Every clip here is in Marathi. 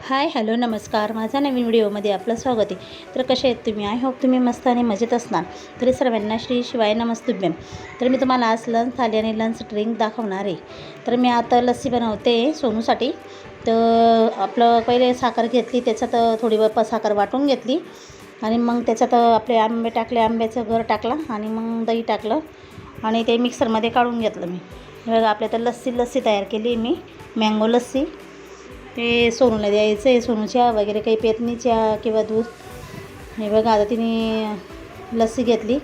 हाय हॅलो नमस्कार. माझा नवीन व्हिडिओमध्ये आपलं स्वागत आहे. तर कसे आहेत तुम्ही? आय होप तुम्ही मस्त आणि मजेत असणार. तरी सर्वांना श्री शिवाय नमस्तुभ्यम. तर मी तुम्हाला आज लंच थाली आणि लंच ड्रिंक दाखवणार आहे. तर मी आता लस्सी बनवते सोनूसाठी. तर आपलं पहिले साखर घेतली, त्याच्यात थोडी साखर वाटून घेतली आणि मग त्याच्यात आपले आंबे टाकले, आंब्याचं गर टाकलं आणि मग दही टाकलं आणि ते मिक्सरमध्ये काढून घेतलं मी. हे बघा आपल्या तर लस्सी तयार केली आहे मी, मँगो लस्सी. ते सोनूला द्यायचं आहे. सोनू चहा वगैरे काही पेत नाही, चहा किंवा दूध. हे बघा आता तिने लस्सी घेतली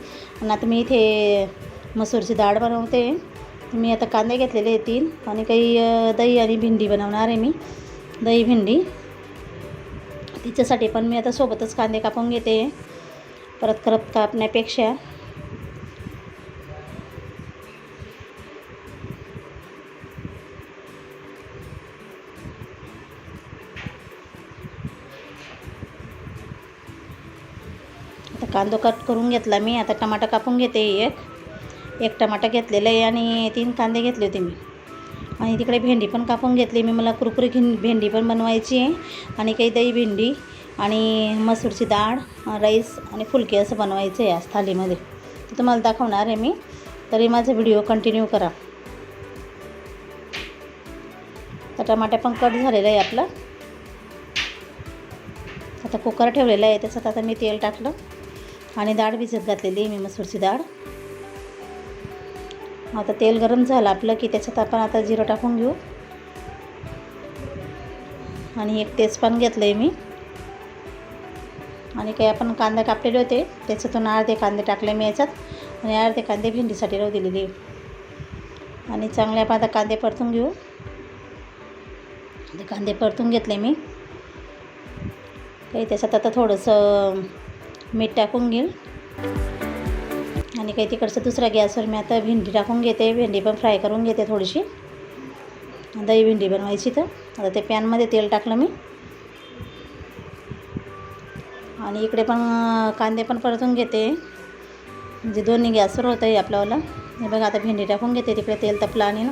आणि आता मी इथे मसूरची डाळ बनवते. मी आता कांदे घेतलेले आहे 3 आणि काही दही आणि भेंडी बनवणार आहे मी, दही भेंडी. तिच्यासाठी पण मी आता सोबतच कांदे कापून घेते, परत करत कापण्यापेक्षा. आता कांदा कट करून घेतला मी. आता टमाटा कापून घेते. एक टमाटा घेतलेला आहे आणि 3 कांदे घेतले होते मी. आणि तिकडे भेंडी पण कापून घेतली मी. मला कुरकुरीत भेंडी पण बनवायची आहे आणि काही दही भेंडी आणि मसूरची डाळ, राईस आणि फुलके असं बनवायचं आहे आज थालीमध्ये. तर तुम्हाला दाखवणार आहे मी, तरी माझा व्हिडिओ कंटिन्यू करा. तर टमाटा पण कट झालेला आहे आपला. आता कुकर ठेवलेला आहे, त्याच्यात आता मी तेल टाकलं आणि डाळ भिजत घातलेली आहे मी, मसूरची डाळ. आता तेल गरम झालं आपलं की त्याच्यात आपण आता जिरं टाकून घेऊ आणि एक तेजपान घेतलं आहे मी. आणि काही आपण कांदा कापलेले होते, त्याच्यातून अर्धे कांदे टाकले मी याच्यात आणि अर्धे कांदे भेंडीसाठी राहू दिलेले. आणि चांगले आपण आता कांदे परतून घेऊ. ते कांदे परतून घेतले मी. काही त्याच्यात आता थोडंसं मीठ टाकून घेईल आणि काही तिकडचं दुसऱ्या गॅसवर मी आता भेंडी टाकून घेते. भेंडी पण फ्राय करून घेते थोडीशी, दही भेंडी बनवायची. तर आता ते पॅनमध्ये तेल टाकलं मी आणि इकडे पण कांदे पण परतून घेते, म्हणजे दोन्ही गॅसवर होतं आहे आपल्याला. हे बघा आता भेंडी टाकून घेते. तिकडे तेल तपलं आणि ना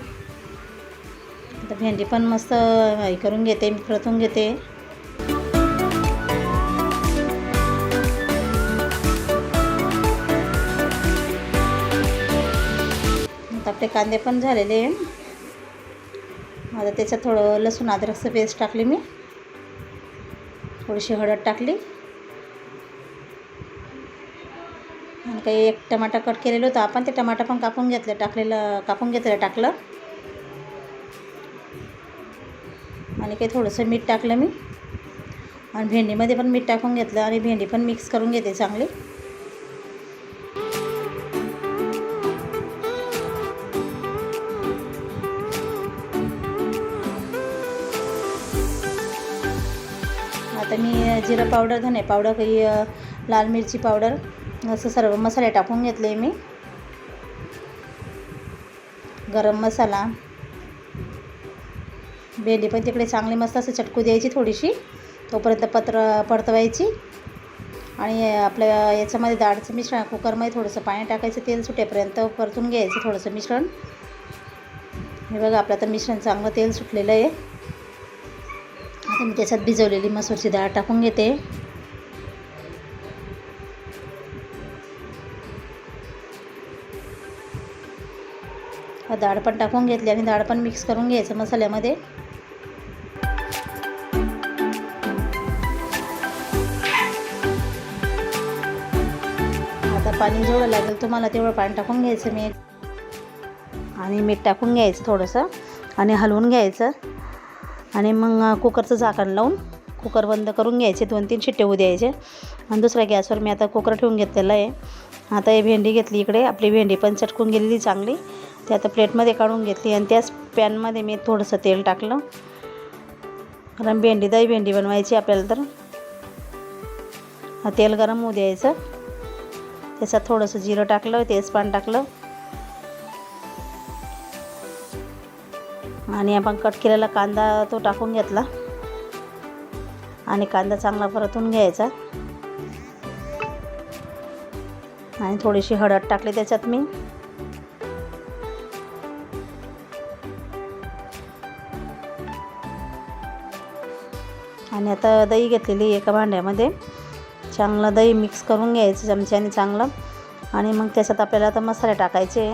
आता भेंडी पण मस्त हे करून घेते, परतून घेते. आपले कांदे पण झालेले आहे. आता त्याच्यात थोडं लसूण अद्रकचं पेस्ट टाकली मी, थोडीशी हळद टाकली आणि काही एक टमाटा कट केलेलं होतं आपण, ते टमाटा पण कापून घेतलेलं टाकलं आणि काही थोडंसं मीठ टाकलं मी आणि भेंडीमध्ये पण मीठ टाकून घेतलं आणि भेंडी पण मिक्स करून घेते चांगली. आता मी जिरं पावडर, धने पावडर, काही लाल मिरची पावडर असं सर्व मसाले टाकून घेतले मी. गरम मसाला. भेंडी पण तिकडे चांगली मस्त असं चटकू द्यायची थोडीशी, तोपर्यंत परतवायची. आणि आपल्या याच्यामध्ये डाळचं मिश्रण कुकरमध्ये थोडंसं पाणी टाकायचं, तेल सुटेपर्यंत परतून घ्यायचं थोडंसं मिश्रण. हे बघा आपलं आता मिश्रण चांगलं तेल सुटलेलं आहे. आता मी त्याच्यात भिजवलेली मसूरची डाळ टाकून घेते. डाळ पण टाकून घेतली आणि डाळ पण मिक्स करून घ्यायचं मसाल्यामध्ये. आता पाणी जेवढं लागेल तुम्हाला तेवढं पाणी टाकून घ्यायचं मी आणि मीठ टाकून घ्यायचं थोडंसं आणि हलवून घ्यायचं. आणि मग कुकरचं झाकण लावून कुकर बंद करून घ्यायचे, 2-3 शिट्टे होऊ द्यायचे. आणि दुसऱ्या गॅसवर मी आता कुकर ठेवून घेतलेलं आहे. आता ही भेंडी घेतली इकडे, आपली भेंडी पण चटकून गेलेली चांगली. ते आता प्लेटमध्ये काढून घेतली आणि त्याच पॅनमध्ये मी थोडंसं तेल टाकलं, कारण दही भेंडी बनवायची आपल्याला. तर तेल गरम होऊ द्यायचं. त्याच्यात थोडंसं जिरं टाकलं, तेजपान टाकलं आणि आपण कट केलेला कांदा तो टाकून घेतला आणि कांदा चांगला परतून घ्यायचा. आणि थोडीशी हळद टाकली त्याच्यात मी. आणि आता दही घेतलेली एका भांड्यामध्ये, चांगलं दही मिक्स करून घ्यायचं चमच्याने चांगलं. आणि मग त्याच्यात आपल्याला आता मसाले टाकायचे.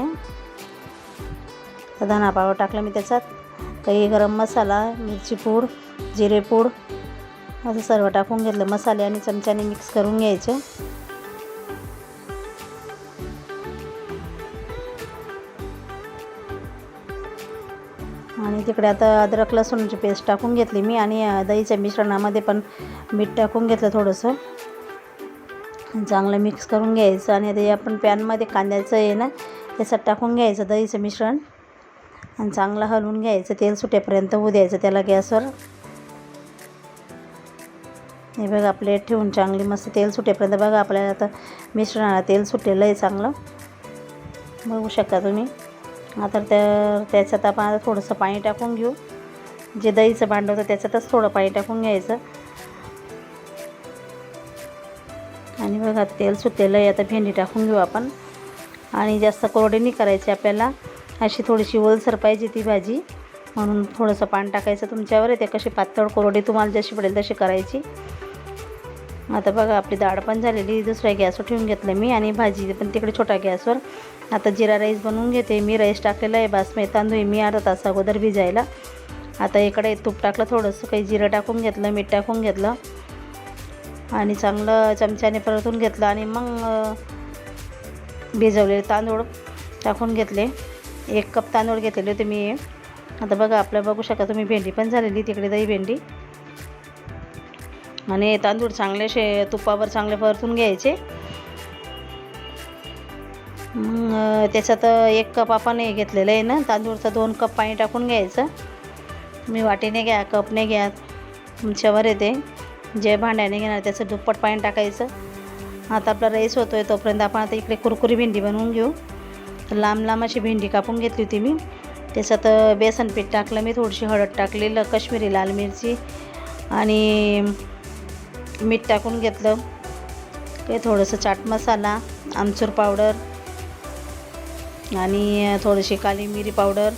तर धना पावडर टाकलं मी त्याच्यात, काही गरम मसाला, मिरची पूड, जिरे पूड असं सर्व टाकून घेतलं मसाले आणि चमच्याने मिक्स करून घ्यायचे. आणि तिकडे आता अद्रक लसूणची पेस्ट टाकून घेतली मी आणि दहीच्या मिश्रणामध्ये पण मीठ टाकून घेतलं थोडंसं, चांगलं मिक्स करून घ्यायचं. आणि ते आपण पॅनमध्ये कांद्याचं आहे ना त्याच्यात टाकून घ्यायचं दहीचं मिश्रण आणि चांगलं हलवून घ्यायचं, तेल सुटेपर्यंत होऊ द्यायचं त्याला गॅसवर. हे बघा प्लेट ठेवून चांगली मस्त तेल सुटेपर्यंत, बघा आपल्याला आता मिश्रणाला तेल सुटलेलं आहे चांगलं, बघू शकता तुम्ही. आता त्याच्यात आपण आता थोडंसं पाणी टाकून घेऊ, जे दहीचं भांडं होतं त्याच्यातच थोडं पाणी टाकून घ्यायचं. आणि बघा तेल सुटलेलं आहे. आता भेंडी टाकून घेऊ आपण. आणि जास्त कोरडी नाही करायची आपल्याला, अशी थोडीशी ओलसर पाहिजे ती भाजी, म्हणून थोडंसं पाणी टाकायचं तुमच्यावर आहे. ते कशी पातळ कोरडी तुम्हाला जशी पडेल तशी करायची. आता बघा आपली डाळ पण झालेली, दुसऱ्या गॅसवर ठेवून घेतलं मी आणि भाजी पण तिकडे छोट्या गॅसवर. आता जिरा राईस बनवून घेते मी. राईस टाकलेला आहे, बासमती तांदूळ मी अर्धा तास अगोदर भिजायला. आता इकडे तूप टाकलं, थोडंसं काही जिरं टाकून घेतलं, मीठ टाकून घेतलं आणि चांगलं चमच्याने परतून घेतलं. आणि मग भिजवलेले तांदूळ टाकून घेतले. 1 कप तांदूळ घेतलेले होते मी. आता बघा आपलं बघू शकता तुम्ही भेंडी पण झालेली तिकडे, दही भेंडी. आणि तांदूळ चांगले तुपावर चांगले परतून घ्यायचे. त्याच्यात 1 कप आपण हे घेतलेलं आहे ना तांदूळचं, 2 कप पाणी टाकून घ्यायचं. मी वाटीने घ्या, कपने घ्या, तुमच्यावर येते. जे भांड्याने घेणार त्याचं दुप्पट पाणी टाकायचं. आता आपला राईस होतो आहे तोपर्यंत आपण आता इकडे कुरकुरी भेंडी बनवून घेऊ. तर लांब लांब अशी भेंडी कापून घेतली होती मी. त्याच्यात बेसन पीठ टाकलं मी, थोडीशी हळद टाकलेलं, काश्मीरी लाल मिरची आणि मीठ टाकून घेतलं. काही थोडंसं चाट मसाला, आमचूर पावडर आणि थोडीशी काली मिरी पावडर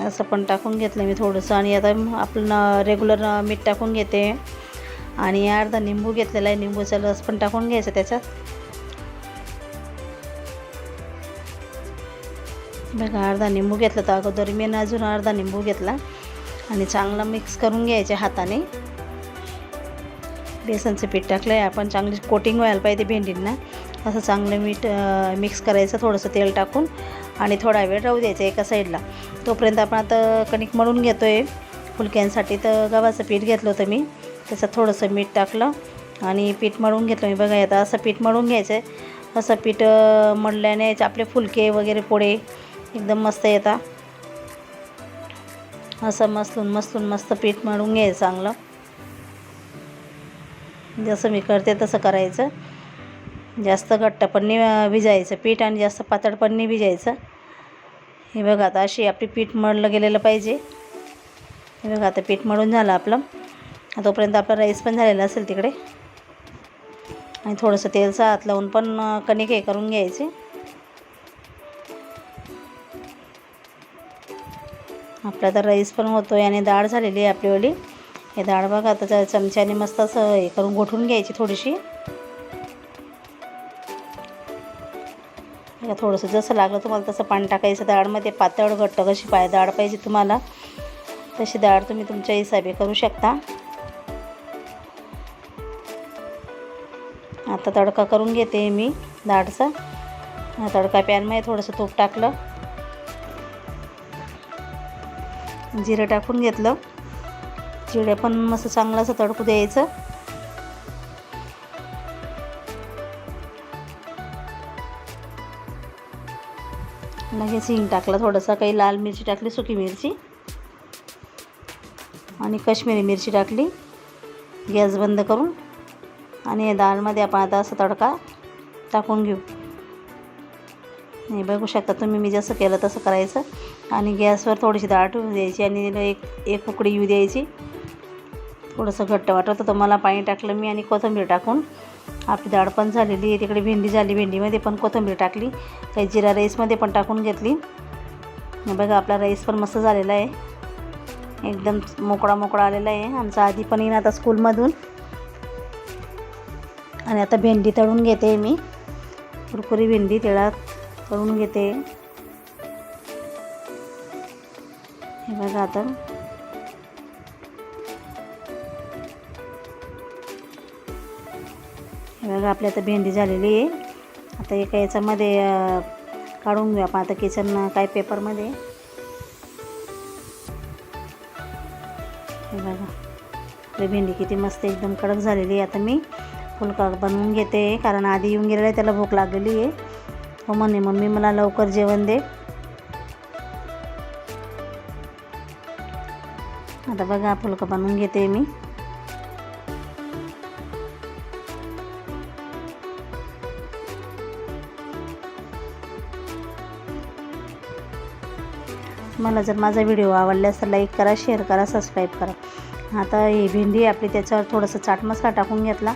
असं पण टाकून घेतलं मी थोडंसं. आणि आता आपण रेग्युलर मीठ टाकून घेते. आणि अर्धा निंबू घेतलेला आहे, निंबूचा रस पण टाकून घ्यायचा त्याच्यात. बघा अर्धा निंबू घेतला तर अगोदर मी अजून अर्धा निंबू घेतला आणि चांगला मिक्स करून घ्यायचे हाताने. बेसनचं पीठ टाकलं आहे आपण, चांगली कोटिंग व्हायला पाहिजे भेंडींना, असं चांगलं मिक्स करायचं थोडंसं तेल टाकून आणि थोडा वेळ राहू द्यायचं एका साईडला. तोपर्यंत आपण आता कणिक मळून घेतो आहे फुलक्यांसाठी. तर गव्हाचं पीठ घेतलं होतं मी, त्याच्यात थोडंसं मीठ टाकलं आणि पीठ मळून घेतलं मी. बघा आता असं पीठ मळून घ्यायचं आहे. असं पीठ मळल्याने आपले फुलके वगैरे पोळे एकदम मस्त येतात. असं मस्त पीठ मळून घ्यायचं चांगलं. जसं मी करते तसं करायचं. जास्त घट्ट पण नाही भिजायचं पीठ आणि जास्त पातळ पण नाही भिजायचं. हे बघा आता अशी आपली पीठ मळलं गेलेलं पाहिजे. हे बघा आता पीठ मळून झालं आपलं. तोपर्यंत आपला राईस पण झालेला असेल तिकडे. आणि थोडंसं तेलचा हात लावून पण कणिक हे करून घ्यायचे. आपला तर राईस पण होतो आहे आणि डाळ झालेली आहे आपलीवाली. हे डाळ बघा आता चमच्याने मस्त असं हे करून गोठून घ्यायची थोडीशी. थोडंसं जसं लागलं तुम्हाला तसं पाणी टाकायचं डाळमध्ये. पातळ घट्ट कशी डाळ पाहिजे तुम्हाला तशी डाळ तुम्ही तुमच्या हिसाबे करू शकता. आता तडका करून घेते मी डाळचा. तडका पॅनमध्ये थोडंसं तूप टाकलं, जिरं टाकून घेतलं. जिरे पण मस्त चांगलं असं तडकू द्यायचं. लगेच हिंग टाकलं, थोडंसं काही लाल मिरची टाकली, सुकी मिरची आणि काश्मीरी मिरची टाकली. गॅस बंद करून आणि डाळमध्ये आपण आता असं तडका टाकून घेऊ. हे बघू शकता तुम्ही, मी जसं केलं तसं करायचं. आणि गॅसवर थोडीशी डाळ ठेवून द्यायची आणि एक उकडी येऊ द्यायची. थोडंसं घट्ट वाटत होतं मला, पाणी टाकलं मी आणि कोथिंबीर टाकून. आपली डाळ पण झालेली आहे. तिकडे भेंडी झाली, भेंडीमध्ये पण कोथिंबीर टाकली. काही जिरा राईसमध्ये पण टाकून घेतली. बघा आपला राईस पण मस्त झालेला आहे. एकदम मोकळा मोकळा आलेला आहे. आमचा आधी पण येईन आता स्कूलमधून. आणि आता भेंडी तळून घेते मी, कुरकुरी भेंडी तेलात तळून घेते. हे बघा आता आपली आता भेंडी झालेली आहे. आता एका याच्यामध्ये काढून घेऊ आपण आता किचन काय पेपरमध्ये. हे बघा आपली भेंडी किती मस्त एकदम कडक झालेली आहे. आता मी फुलका बनवून घेते, कारण आधी येऊन गेलेला आहे, त्याला भूक लागलेली आहे. हो म्हणे मम्मी मला लवकर जेवण दे. आता बघा फुलका बनवून घेते मी. मला जर माझा व्हिडिओ आवडल्यास तर लाईक करा, शेअर करा, सबस्क्राईब करा. आता ही भेंडी आपली त्याच्यावर थोडंसं चाट मसाला टाकून घेतला.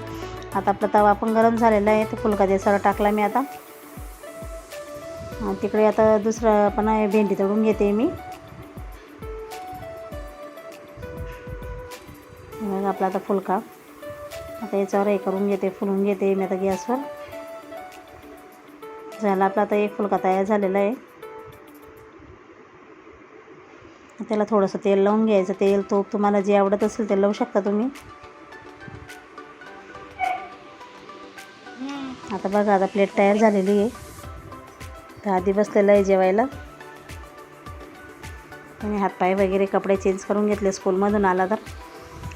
आता आपला तवा पण गरम झालेला आहे, तर फुलका त्याच्यावर टाकला मी. आता तिकडे आता दुसरं पण भेंडी तळून घेते मी. मग आपला आता फुलका आता याच्यावर हे करून घेते, फुलून घेते मी आता गॅसवर. झाला आपला आता एक फुलका तयार झालेला आहे. त्याला थोडंसं तेल लावून घ्यायचं. तेल तूप तुम्हाला जे आवडत असेल ते लावू शकता तुम्ही. आता बघा आता प्लेट तयार झालेली आहे. तर आधी बसलेलं आहे जेवायला. तुम्ही हातपाय वगैरे कपडे चेंज करून घेतले स्कूलमधून आला तर.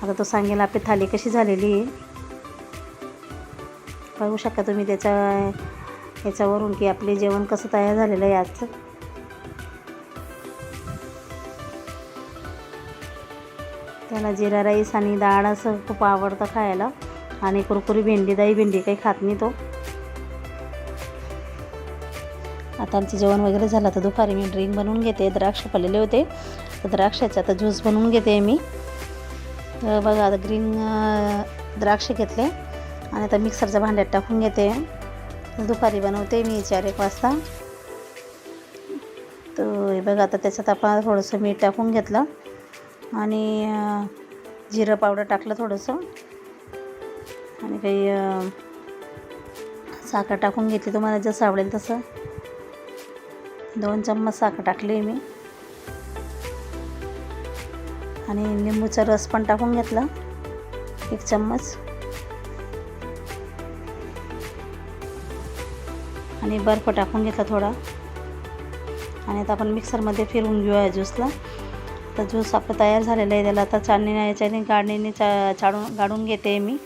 आता तो सांगेल आपली थाली कशी झालेली आहे. बघू शकता तुम्ही याच्यावरून की आपले जेवण कसं तयार झालेलं आहे आजचं. त्याला जिरा राईस आणि डाळ असं खूप आवडतं खायला. आणि कुरकुरी भेंडी, दही भेंडी काही खात नाही तो. आता आमचं जेवण वगैरे झालं. तर दुपारी मी ड्रिंक बनवून घेते. द्राक्ष पडलेले होते, तर द्राक्षाचं आता ज्यूस बनवून घेते मी. तर बघा आता ग्रीन द्राक्ष घेतले आणि आता मिक्सरच्या भांड्यात टाकून घेते. दुपारी बनवते मी 4-1 वाजता. तर हे बघा आता त्याच्यात आपण थोडंसं मीठ टाकून घेतलं आणि जिरं पावडर टाकलं थोडंसं, आणि काही साखर टाकून घेतली. तुम्हाला जसं आवडेल तसं. 2 चम्मच साखर टाकली मी. आणि लिंबूचा रस पण टाकून घेतला 1 चम्मच. आणि बर्फ टाकून घेतला थोडा. आणि आता आपण मिक्सरमध्ये फिरवून घेऊया ज्यूसला. तर ज्यूस आपलं तयार झालेलं आहे. त्याला आता याच्याने गाडीने गाडून घेते मी.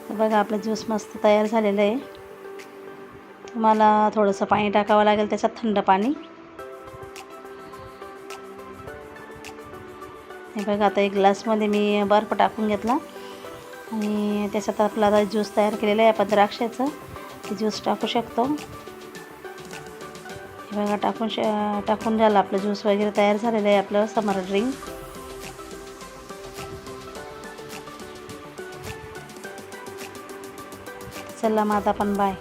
तर बघा आपलं ज्यूस मस्त तयार झालेलं आहे. तुम्हाला थोडंसं पाणी टाकावं लागेल त्याच्यात, थंड पाणी. हे बघा आता 1 ग्लासमध्ये मी बर्फ टाकून घेतला आणि त्याच्यात आपला आता ज्यूस तयार केलेला आहे आपण द्राक्षाचं. ते ज्यूस टाकू शकतो. हे बघा टाकून झालं आपलं ज्यूस वगैरे तयार झालेलं आहे आपलं समर ड्रिंक. चला मग आता आपण बाय.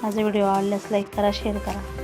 माझा व्हिडिओ आवडल्यास लाईक करा, शेअर करा.